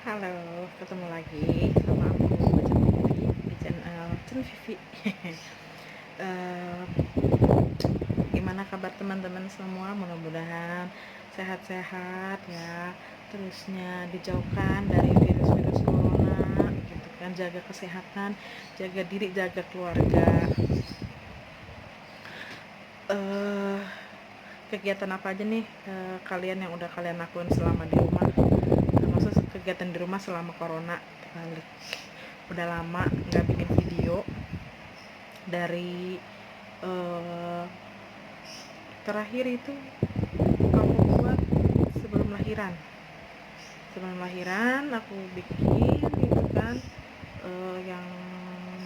Halo, ketemu lagi sama aku Cen Vivi di channel Cen Vivi. Eh, Gimana kabar teman-teman semua? Mudah-mudahan sehat-sehat ya. Terusnya dijauhkan dari virus-virus corona, gitu kan. Jaga kesehatan, jaga diri, jaga keluarga. Eh, Kegiatan apa aja nih kalian yang udah kalian lakuin selama di rumah? Maksud kegiatan di rumah selama corona terbalik. Udah lama nggak bikin video dari eh, terakhir itu aku buat sebelum lahiran. Sebelum lahiran aku bikin itu kan yang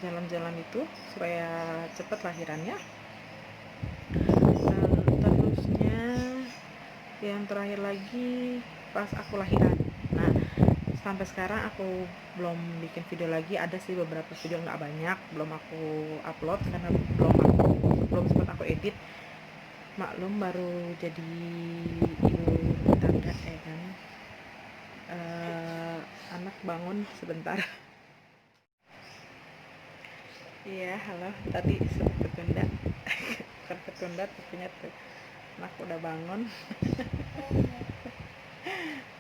jalan-jalan itu supaya cepet lahirannya. Dan terusnya yang terakhir lagi pas aku lahiran. Nah, sampai sekarang aku belum bikin video lagi. Ada sih beberapa video, nggak banyak, belum aku upload karena belum sempat aku edit. Maklum baru jadi ibu rumah tangga ya kan. Eh, Anak bangun sebentar. Iya, halo, tadi sempat ketunda. Bukan ketunda, tapi tuh anak udah bangun.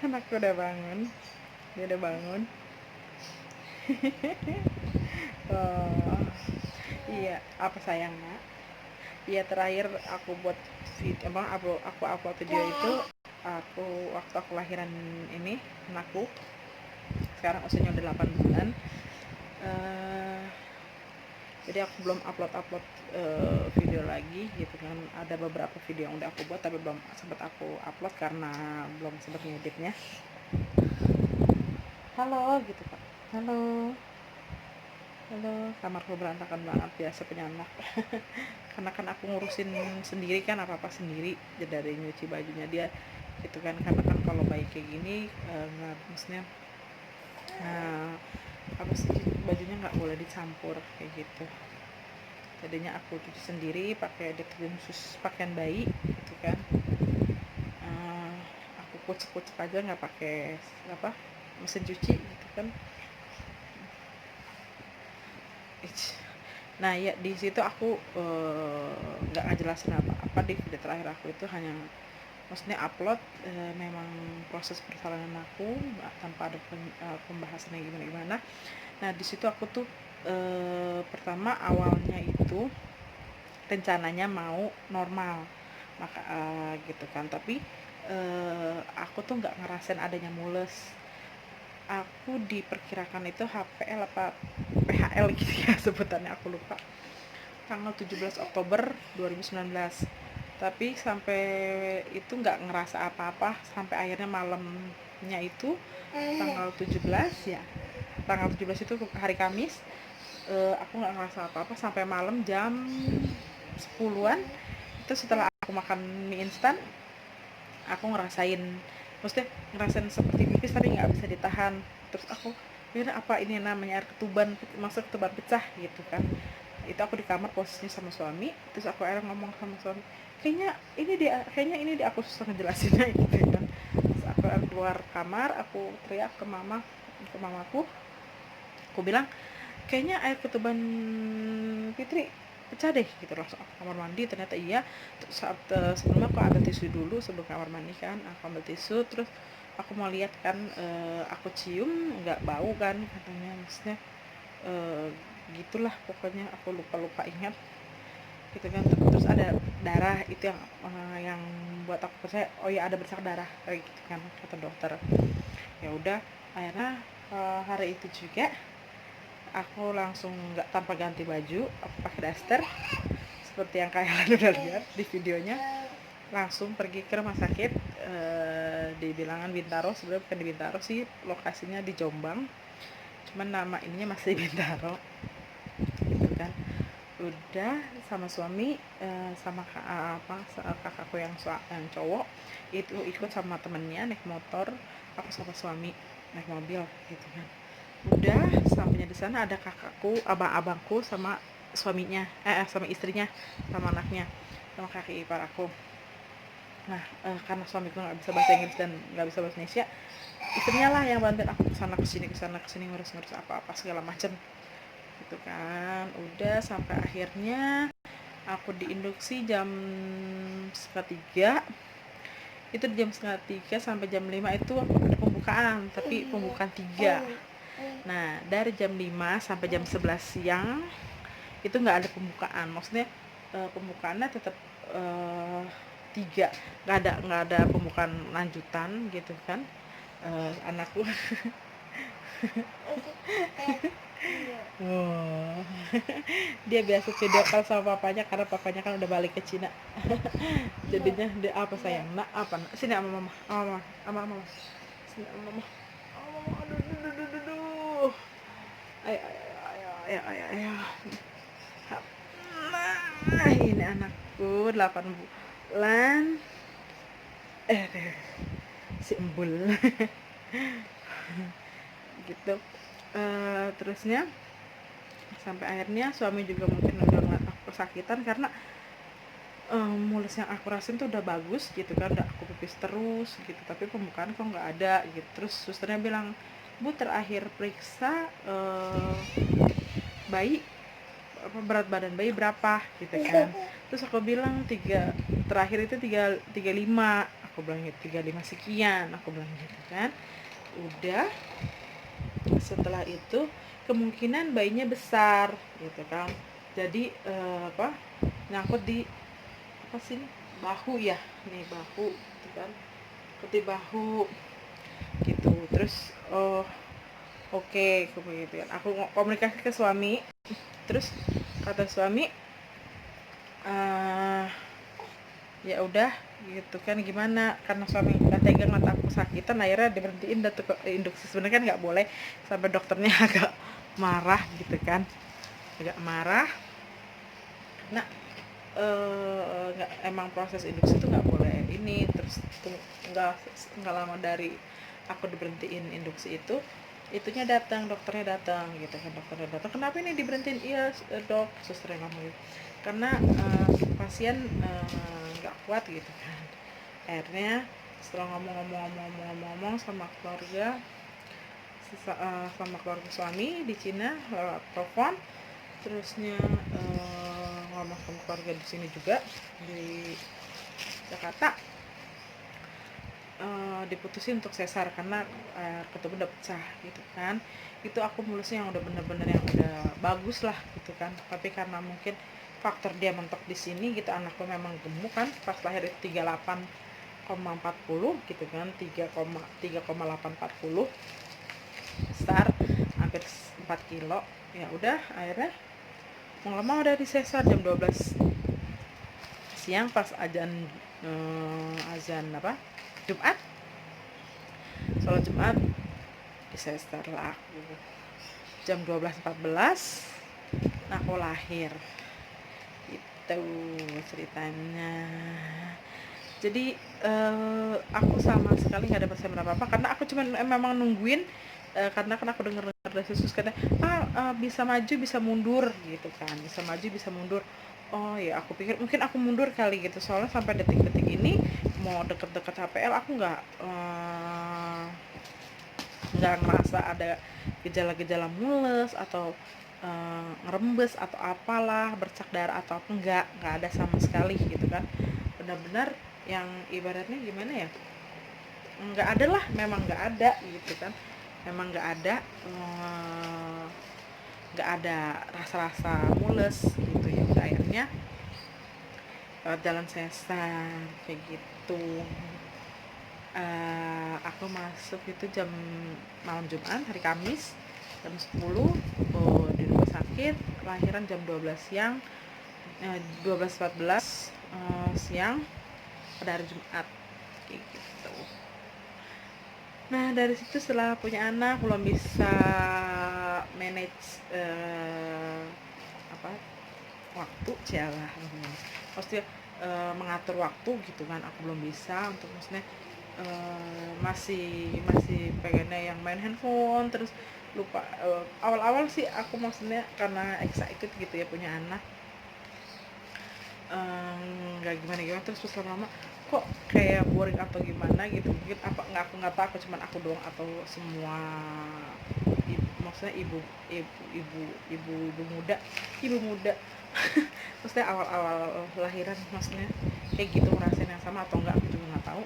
Anak udah bangun, dia udah bangun. Oh iya, apa sayang nak? Iya, terakhir aku buat video, emang aku upload video itu aku waktu aku lahiran ini anakku. Sekarang usianya udah 8 bulan. Eh, jadi aku belum upload video lagi gitu kan. Ada beberapa video yang udah aku buat tapi belum sempat aku upload karena belum sempat ngeditnya. Halo gitu pak, halo, halo. Kamarku berantakan banget, biasa punya anak. Karena kan aku ngurusin sendiri kan, apa apa sendiri, dari nyuci bajunya dia gitu kan. Karena kan kalau bayi kayak gini nggak, maksudnya apa sih, bajunya nggak boleh dicampur kayak gitu. Jadinya aku cuci sendiri pakai deterjen khusus pakaian bayi gitu kan. Eh, aku kucek-kucek aja, nggak pakai apa, mesin cuci gitu kan. Nah ya, di situ aku nggak ngejelasin apa-apa di video terakhir aku itu, hanya maksudnya upload memang proses persalinan aku tanpa ada pembahasan yang gimana-gimana. Nah di situ aku tuh pertama awalnya itu rencananya mau normal, maka gitu kan, tapi aku tuh nggak ngerasain adanya mules. Aku diperkirakan itu HPL apa PHL gitu ya sebutannya, aku lupa, tanggal 17 Oktober 2019. Tapi sampai itu nggak ngerasa apa-apa sampai akhirnya malamnya itu tanggal 17 ya. Tanggal 17 itu hari Kamis. Aku nggak ngerasa apa-apa sampai malam jam 10-an. Itu setelah aku makan mie instan, aku ngerasain seperti pipis tapi nggak bisa ditahan. Terus aku kira apa ini namanya air ketuban, masuk ketuban pecah gitu kan. Itu aku di kamar posisinya sama suami. Terus aku akhirnya ngomong sama suami, kayaknya ini dia aku susah ngejelasinnya gitu kan. Terus aku keluar kamar, aku teriak ke mamaku. Aku bilang kayaknya air ketuban Fitri pecah deh gitu. Langsung aku kamar mandi, ternyata iya. Terus sebelumnya aku ambil tisu dulu sebelum kamar mandi kan, aku ambil tisu. Terus aku mau lihat kan, aku cium nggak bau kan katanya, maksudnya eh, gitulah pokoknya, aku lupa ingat gitu kan. Terus ada darah, itu yang buat aku percaya, oh ya ada bercak darah kayak gitu kan kata dokter. Ya udah, akhirnya hari itu juga aku langsung nggak, tanpa ganti baju, aku pakai daster seperti yang kalian udah lihat di videonya, langsung pergi ke rumah sakit di bilangan Bintaro. Sebenarnya bukan di Bintaro sih, lokasinya di Jombang, cuman nama ininya masih Bintaro gitu kan. Udah sama suami sama kakakku yang cowok itu ikut sama temennya naik motor, aku sama suami naik mobil gitu kan. Udah sampainya di sana ada kakakku, abang-abangku sama suaminya, sama istrinya, sama anaknya, sama kakek ipar aku. Nah, karena suamiku nggak bisa bahasa Inggris dan nggak bisa bahasa Indonesia, istrinya lah yang bantuin aku kesana kesini ngurus-ngurus apa-apa segala macem gitu kan. Udah sampai akhirnya aku diinduksi jam setengah tiga. Itu di jam setengah tiga sampai jam 5 itu ada pembukaan, tapi pembukaan 3. Nah, dari jam 5 sampai jam 11 siang itu nggak ada pembukaan. Maksudnya pembukaannya tetap 3, nggak ada pembukaan lanjutan gitu kan. Anakku oh. Dia biasa video call sama papanya karena papanya kan udah balik ke Cina. Jadinya dia apa sayang, nak apa, nak sini sama mama, sama mama, sini sama mama, aduh, ayo, ayo, ayo, ayo. Nah, ini anakku 8 bulan, si embul. Gitu. Terusnya sampai akhirnya suami juga mungkin udah ngeliat aku kesakitan karena mulus yang aku rasain tuh udah bagus gitu kan, udah aku pipis terus gitu, tapi pembukaan kok nggak ada gitu. Terus susternya bilang, bu terakhir periksa bayi berat badan bayi berapa gitu kan. Terus aku bilang terakhir itu 35, aku bilang gitu, 35 sekian, aku bilang gitu kan. Udah, setelah itu kemungkinan bayinya besar gitu kan, jadi nyangkut di apa sih ini? Bahu ya, nih bahu gitu kan, putih bahu gitu. Terus oke, gitu kan, aku komunikasi ke suami. Terus kata suami, ya udah gitu kan, gimana, karena suami udah tegang mata aku sakitan, akhirnya diberhentiin induksi. Sebenarnya kan nggak boleh, sampai dokternya agak marah gitu kan, agak marah. Nah, nggak, emang proses induksi itu nggak boleh ini. Terus nggak lama dari aku diberhentiin induksi itu, itunya datang, dokternya datang gitu kan. Dokternya datang, kenapa ini diberhentiin? Iya dok, susternya ngomong gitu, karena pasien nggak kuat gitu kan. Akhirnya setelah ngomong sama keluarga, sama keluarga suami di Cina lewat telepon, terusnya ngomong sama keluarga di sini juga di Jakarta, diputusin untuk sesar karena ketubuh udah pecah gitu kan. Itu aku mulusnya yang udah bener-bener yang udah bagus lah gitu kan, tapi karena mungkin faktor dia mentok di sini gitu, anakku memang gemuk kan, pas lahir itu 38,40 gitu kan, 3,840 besar, hampir 4 kilo. Ya udah, akhirnya mau nggak mau udah disesar jam 12 siang pas azan apa Jumat, sholat Jumat, disesar lah aku jam 12.14. Nah, aku lahir itu ceritanya. Jadi aku sama sekali nggak ada perasaan apa-apa, karena aku cuma memang nungguin, karena kan aku dengar dari Yesus katanya bisa maju bisa mundur gitu kan, bisa maju bisa mundur. Oh ya, aku pikir mungkin aku mundur kali gitu, soalnya sampai detik-detik ini mau deket-deket HPL aku nggak ngerasa ada gejala-gejala mules atau ngerembes atau apalah, bercak darah atau apa, nggak ada sama sekali gitu kan. Benar-benar yang ibaratnya gimana ya, nggak ada lah, memang nggak ada gitu kan, memang nggak ada rasa-rasa mules gitu ya. Udah, akhirnya lewat jalan sesar kayak gitu. Aku masuk itu jam malam Jumat, hari Kamis jam 10, di rumah sakit. Lahiran jam 12 siang, 12.14 siang pada hari Jumat kayak gitu. Nah, dari situ setelah punya anak belum bisa manage apa waktu, cialah, maksudnya mengatur waktu gitu kan, aku belum bisa untuk, maksudnya masih pengennya yang main handphone terus lupa. Awal-awal sih aku maksudnya karena excited gitu ya punya anak, nggak gimana-gimana. Terus lama-lama kok kayak boring atau gimana gitu, mungkin apa nggak, aku nggak tahu aku cuman aku doang atau semua maksudnya ibu muda, ibu muda maksudnya awal-awal lahiran, maksudnya kayak gitu ngerasain yang sama atau enggak, aku juga nggak tahu.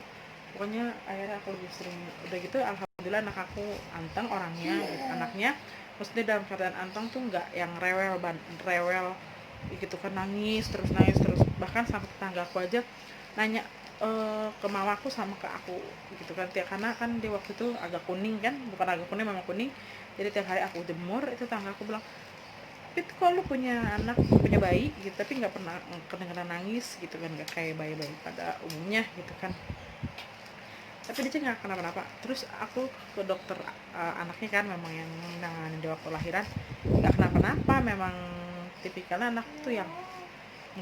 Pokoknya akhirnya aku lebih sering udah gitu, alhamdulillah anak aku anteng orangnya gitu. Anaknya maksudnya dalam keadaan anteng tuh nggak yang rewel gitu kan, nangis terus, bahkan sampai tetangga aku aja nanya ke mamaku sama ke aku gitu kan, tiap karena kan dia waktu itu agak kuning kan, bukan agak kuning, memang kuning. Jadi tiap hari aku jemur itu, tetangga aku bilang, Pit, kok lu punya anak, punya bayi gitu tapi nggak pernah kedengeran nangis gitu kan, nggak kayak bayi-bayi pada umumnya gitu kan, tapi dia nggak kenapa-napa. Terus aku ke dokter anaknya kan, memang yang nanganin di waktu lahiran, nggak kenapa-napa, memang tipikalnya anak tuh yang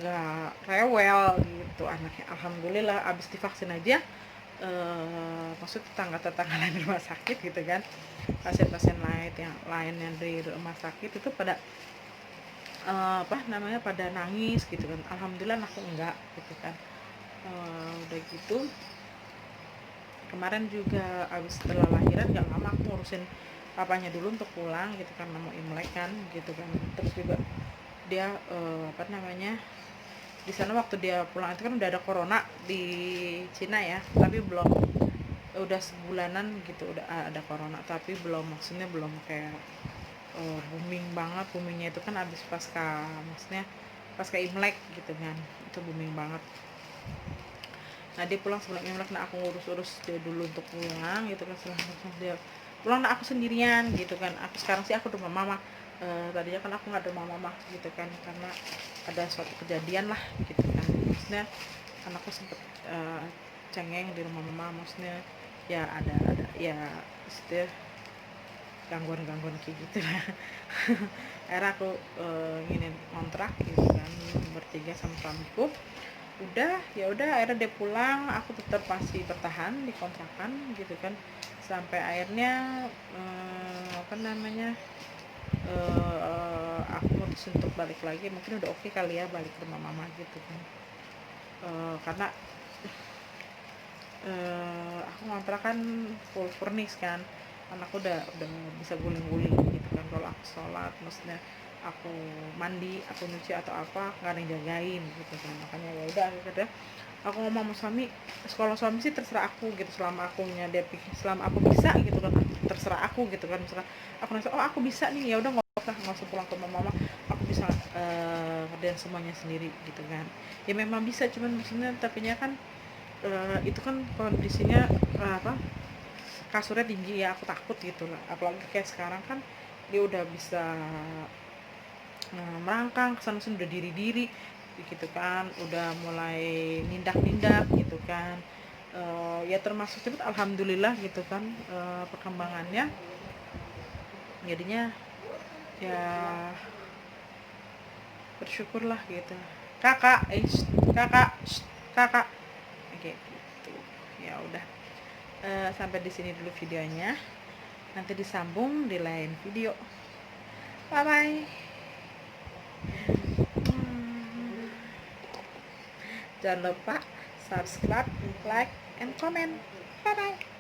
nggak rewel gitu anaknya, alhamdulillah. Abis divaksin aja maksud tetangga-tetangga lain di rumah sakit gitu kan, pasien-pasien lain yang di rumah sakit itu pada apa namanya, pada nangis gitu kan, alhamdulillah aku enggak gitu kan. Udah gitu kemarin juga abis setelah lahiran gak lama aku ngurusin papanya dulu untuk pulang gitu kan, mau Imlek kan gitu kan. Terus juga dia apa namanya, di sana waktu dia pulang itu kan udah ada corona di Cina ya, tapi belum, udah sebulanan gitu udah ada corona, tapi belum, maksudnya belum kayak booming banget. Boomingnya itu kan abis pasca, maksudnya pasca Imlek gitu kan, itu booming banget. Nah dia pulang sebelum Imlek, nah aku ngurus-urus dia dulu untuk pulang gitu kan. Setelah dia pulang, nah aku sendirian gitu kan. Aku sekarang sih aku rumah mama, tadinya kan aku nggak ada rumah mama gitu kan, karena ada suatu kejadian lah gitu kan, maksudnya anakku sempet cengeng di rumah mama, maksudnya ya ada ya istilah gangguan-gangguan kayak gitu lah. Akhirnya aku nginin kontrak gitu kan, bertiga sama suamiku. Udah, ya udah akhirnya dia pulang, aku tetap masih bertahan di kontrakan gitu kan, sampai akhirnya apa namanya, aku mutusin untuk balik lagi, mungkin udah oke kali ya balik ke rumah mama gitu kan. Karena aku ngontrak kan full furnish kan, anakku udah bisa guling-guling gitu kan. Kalau aku sholat, maksudnya aku mandi, aku nyuci atau apa, nggak ada yang jagain gitu kan. Makanya ya udah akhirnya aku ngomong sama suami, sekolah suami sih terserah aku gitu, selama akunya dia pikir, selama aku bisa gitu kan, terserah aku gitu kan. Misalkan aku ngerasa oh aku bisa nih, ya udah nggak usah pulang ke mama, aku bisa ngerjain semuanya sendiri gitu kan. Ya memang bisa, cuman maksudnya tapinya kan itu kan kondisinya apa, kasurnya tinggi ya, aku takut gitu lah. Apalagi kayak sekarang kan dia udah bisa merangkang kesana sini, udah diri gitu kan, udah mulai nindak gitu kan. Ya termasuk cepet alhamdulillah gitu kan, perkembangannya. Jadinya ya bersyukurlah gitu. Kakak kakak kakak oke gitu. Ya udah, sampai di sini dulu videonya, nanti disambung di lain video. Bye bye. Jangan lupa subscribe, like, and comment. Bye bye.